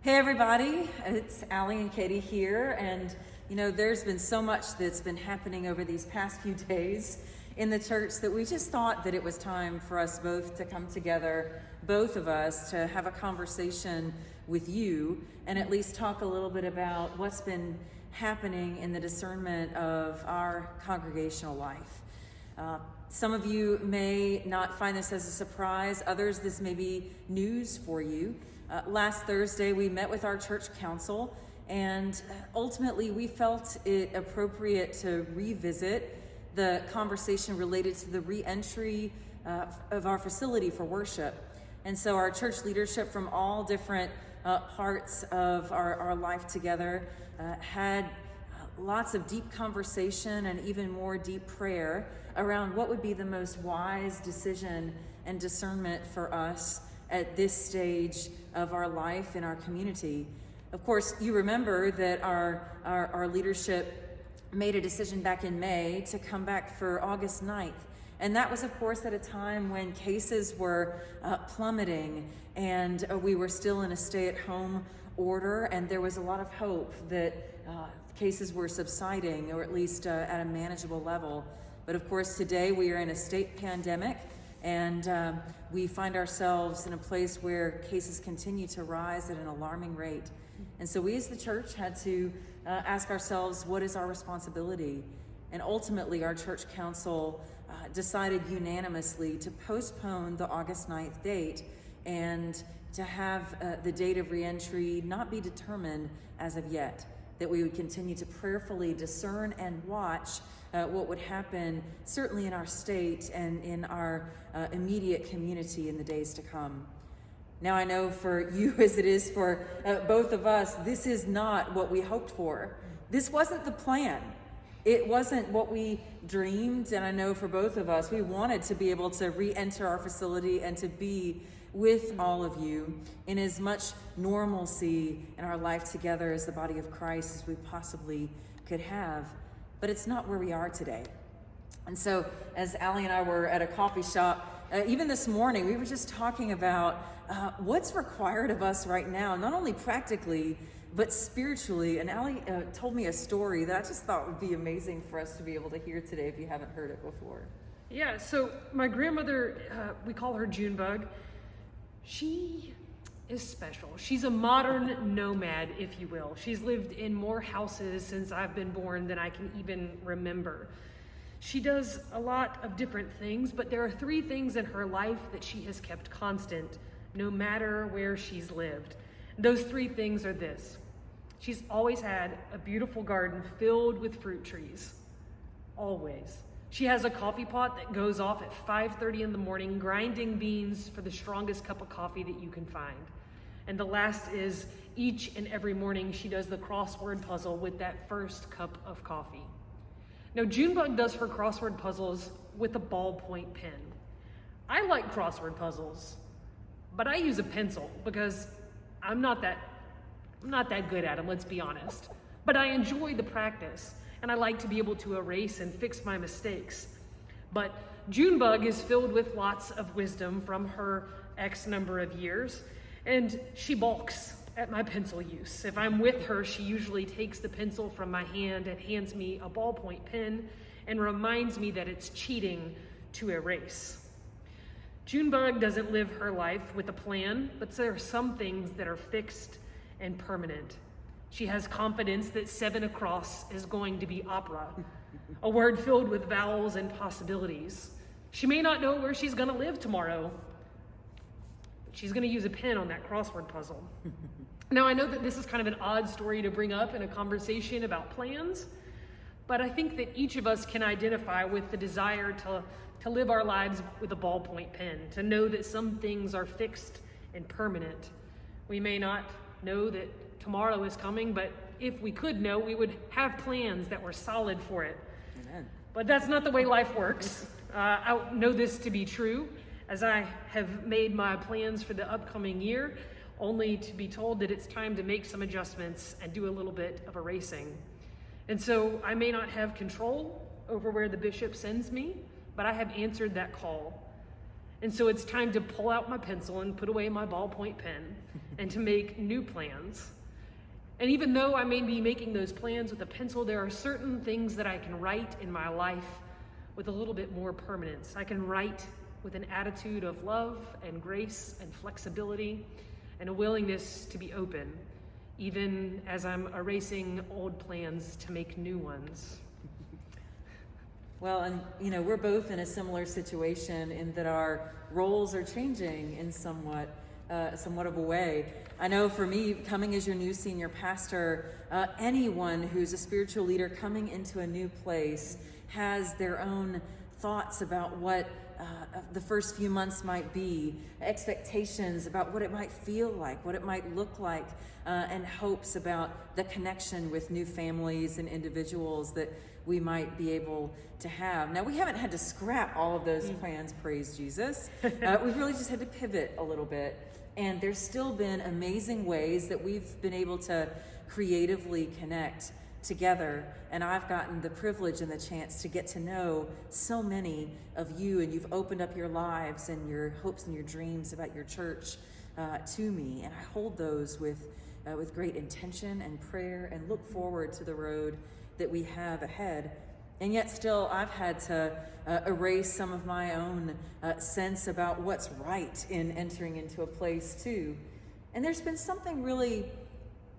Hey everybody, it's Allie and Katie here, and there's been so much that's been happening over these past few days in the church that we just thought that it was time for us both to come together, both of us, to have a conversation with you and at least talk a little bit about what's been happening in the discernment of our congregational life. Some of you may not find this as a surprise, others this may be news for you. Last Thursday, we met with our church council, and ultimately we felt it appropriate to revisit the conversation related to the re-entry of our facility for worship. And so our church leadership from all different parts of our life together had lots of deep conversation and even more deep prayer around what would be the most wise decision and discernment for us at this stage of our life in our community. Of course, you remember that our leadership made a decision back in May to come back for August 9th. And that was, of course, at a time when cases were plummeting and we were still in a stay-at-home order, and there was a lot of hope that cases were subsiding, or at least at a manageable level. But of course, today we are in a state pandemic, and we find ourselves in a place where cases continue to rise at an alarming rate. And so we as the church had to ask ourselves, what is our responsibility? And ultimately, our church council decided unanimously to postpone the August 9th date and to have the date of reentry not be determined as of yet, that we would continue to prayerfully discern and watch what would happen, certainly in our state and in our immediate community in the days to come. Now, I know for you, as it is for both of us, this is not what we hoped for. This wasn't the plan. It wasn't what we dreamed, and I know for both of us, we wanted to be able to re-enter our facility and to be with all of you in as much normalcy in our life together as the body of Christ as we possibly could have. But it's not where we are today. And so as Allie and I were at a coffee shop, even this morning, we were just talking about what's required of us right now, not only practically, but spiritually. And Allie told me a story that I just thought would be amazing for us to be able to hear today if you haven't heard it before. Yeah, so my grandmother, we call her Junebug. She is special. She's a modern nomad, if you will. She's lived in more houses since I've been born than I can even remember. She does a lot of different things, but there are three things in her life that she has kept constant, no matter where she's lived. Those three things are this. She's always had a beautiful garden filled with fruit trees. Always. She has a coffee pot that goes off at 5:30 in the morning, grinding beans for the strongest cup of coffee that you can find. And the last is each and every morning she does the crossword puzzle with that first cup of coffee. Now, Junebug does her crossword puzzles with a ballpoint pen. I like crossword puzzles, but I use a pencil because I'm not that good at them, let's be honest. But I enjoy the practice, and I like to be able to erase and fix my mistakes. But Junebug is filled with lots of wisdom from her X number of years, and she balks at my pencil use. If I'm with her, she usually takes the pencil from my hand and hands me a ballpoint pen and reminds me that it's cheating to erase. Junebug doesn't live her life with a plan, but there are some things that are fixed and permanent. She has confidence that 7 across is going to be opera, a word filled with vowels and possibilities. She may not know where she's going to live tomorrow, but she's going to use a pen on that crossword puzzle. Now, I know that this is kind of an odd story to bring up in a conversation about plans, but I think that each of us can identify with the desire to live our lives with a ballpoint pen, to know that some things are fixed and permanent. We may not know that tomorrow is coming, but if we could know, we would have plans that were solid for it. Amen. But that's not the way life works. I know this to be true, as I have made my plans for the upcoming year, only to be told that it's time to make some adjustments and do a little bit of erasing. And so I may not have control over where the bishop sends me, but I have answered that call. And so it's time to pull out my pencil and put away my ballpoint pen and to make new plans. And even though I may be making those plans with a pencil, there are certain things that I can write in my life with a little bit more permanence. I can write with an attitude of love and grace and flexibility and a willingness to be open, even as I'm erasing old plans to make new ones. Well, and we're both in a similar situation in that our roles are changing in somewhat of a way. I know for me, coming as your new senior pastor, anyone who's a spiritual leader coming into a new place has their own thoughts about what the first few months might be, expectations about what it might feel like, what it might look like, and hopes about the connection with new families and individuals that we might be able to have. Now, we haven't had to scrap all of those plans, praise Jesus. We've really just had to pivot a little bit. And there's still been amazing ways that we've been able to creatively connect together. And I've gotten the privilege and the chance to get to know so many of you, and you've opened up your lives and your hopes and your dreams about your church to me. And I hold those with great intention and prayer and look forward to the road that we have ahead. And yet still, I've had to erase some of my own sense about what's right in entering into a place too. And there's been something really,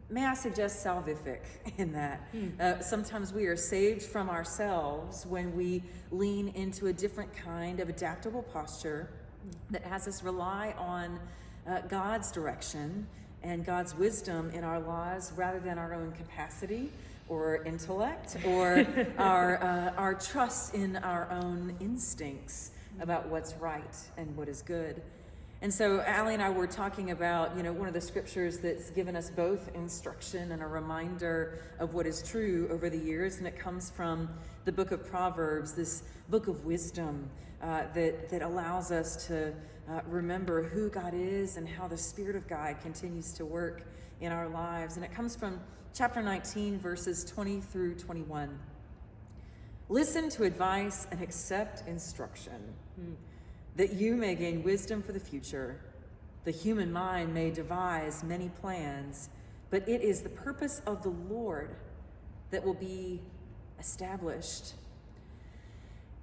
may I suggest, salvific in that. Sometimes we are saved from ourselves when we lean into a different kind of adaptable posture that has us rely on God's direction and God's wisdom in our lives rather than our own capacity or intellect or our trust in our own instincts about what's right and what is good. And so Allie and I were talking about, one of the scriptures that's given us both instruction and a reminder of what is true over the years, and it comes from the book of Proverbs, this book of wisdom that allows us to remember who God is and how the Spirit of God continues to work in our lives. And it comes from chapter 19, verses 20 through 21. Listen to advice and accept instruction, that you may gain wisdom for the future. The human mind may devise many plans, but it is the purpose of the Lord that will be established.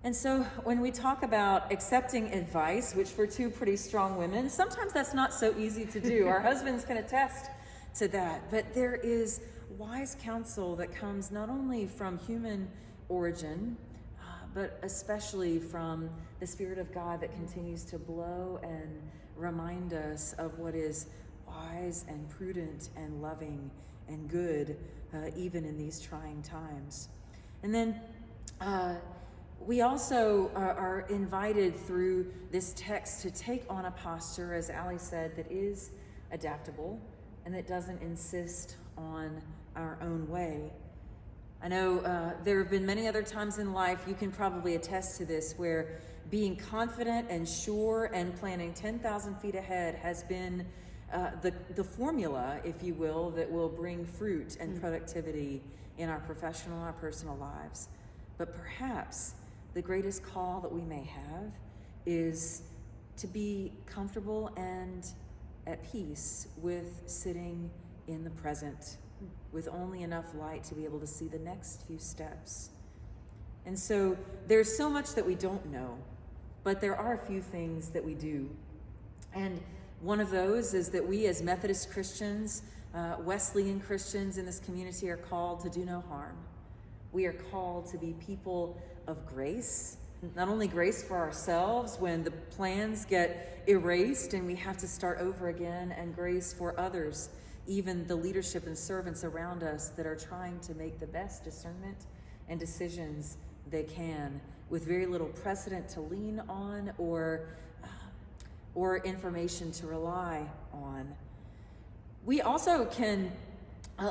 And so when we talk about accepting advice, which for two pretty strong women, sometimes that's not so easy to do. Our husbands can attest to that. But there is wise counsel that comes not only from human origin, but especially from the Spirit of God that continues to blow and remind us of what is wise and prudent and loving and good, even in these trying times. And then we also are invited through this text to take on a posture, as Allie said, that is adaptable and that doesn't insist on our own way. I know there have been many other times in life, you can probably attest to this, where being confident and sure and planning 10,000 feet ahead has been the formula, if you will, that will bring fruit and productivity in our professional and our personal lives. But perhaps the greatest call that we may have is to be comfortable and at peace with sitting in the present, with only enough light to be able to see the next few steps. And so there's so much that we don't know, but there are a few things that we do. And one of those is that we as Methodist Christians, Wesleyan Christians in this community are called to do no harm. We are called to be people of grace, not only grace for ourselves when the plans get erased and we have to start over again, and grace for others, even the leadership and servants around us that are trying to make the best discernment and decisions they can with very little precedent to lean on or information to rely on. We also can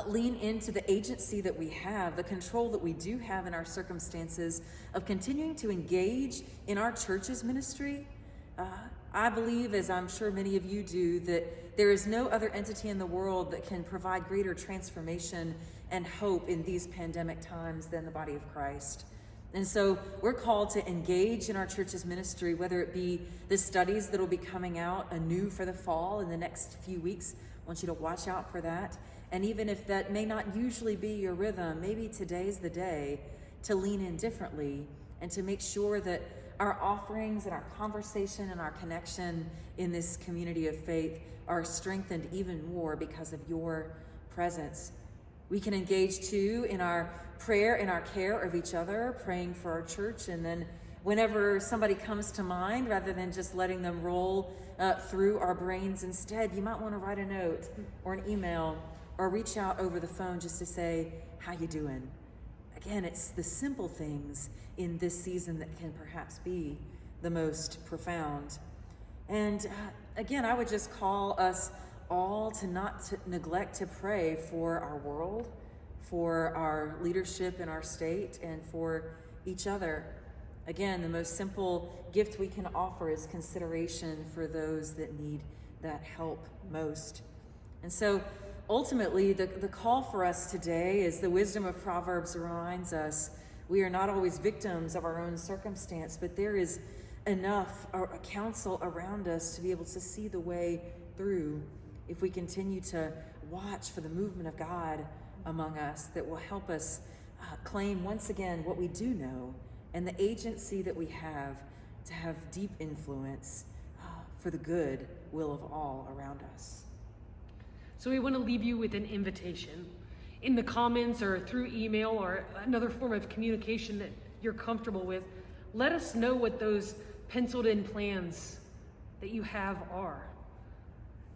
lean into the agency that we have, the control that we do have in our circumstances of continuing to engage in our church's ministry. I believe, as I'm sure many of you do, that there is no other entity in the world that can provide greater transformation and hope in these pandemic times than the body of Christ. And so we're called to engage in our church's ministry, whether it be the studies that will be coming out anew for the fall in the next few weeks. I want you to watch out for that. And even if that may not usually be your rhythm, maybe today's the day to lean in differently and to make sure that our offerings and our conversation and our connection in this community of faith are strengthened even more because of your presence. We can engage too in our prayer and our care of each other, praying for our church. And then whenever somebody comes to mind, rather than just letting them roll through our brains instead, you might want to write a note or an email or reach out over the phone just to say, how you doing? Again, it's the simple things in this season that can perhaps be the most profound. And again, I would just call us all to not to neglect to pray for our world, for our leadership in our state, and for each other. Again, the most simple gift we can offer is consideration for those that need that help most. And so ultimately, the call for us today is the wisdom of Proverbs reminds us we are not always victims of our own circumstance, but there is enough counsel around us to be able to see the way through if we continue to watch for the movement of God among us that will help us claim once again what we do know and the agency that we have to have deep influence for the good will of all around us. So we want to leave you with an invitation. In the comments or through email or another form of communication that you're comfortable with, let us know what those penciled in plans that you have are.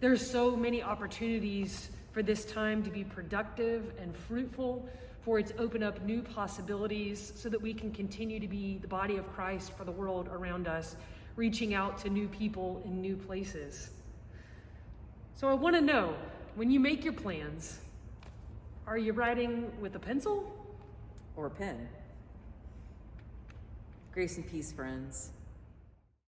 There's so many opportunities for this time to be productive and fruitful, for it to open up new possibilities so that we can continue to be the body of Christ for the world around us, reaching out to new people in new places. So I want to know, when you make your plans, are you writing with a pencil? Or a pen? Grace and peace, friends.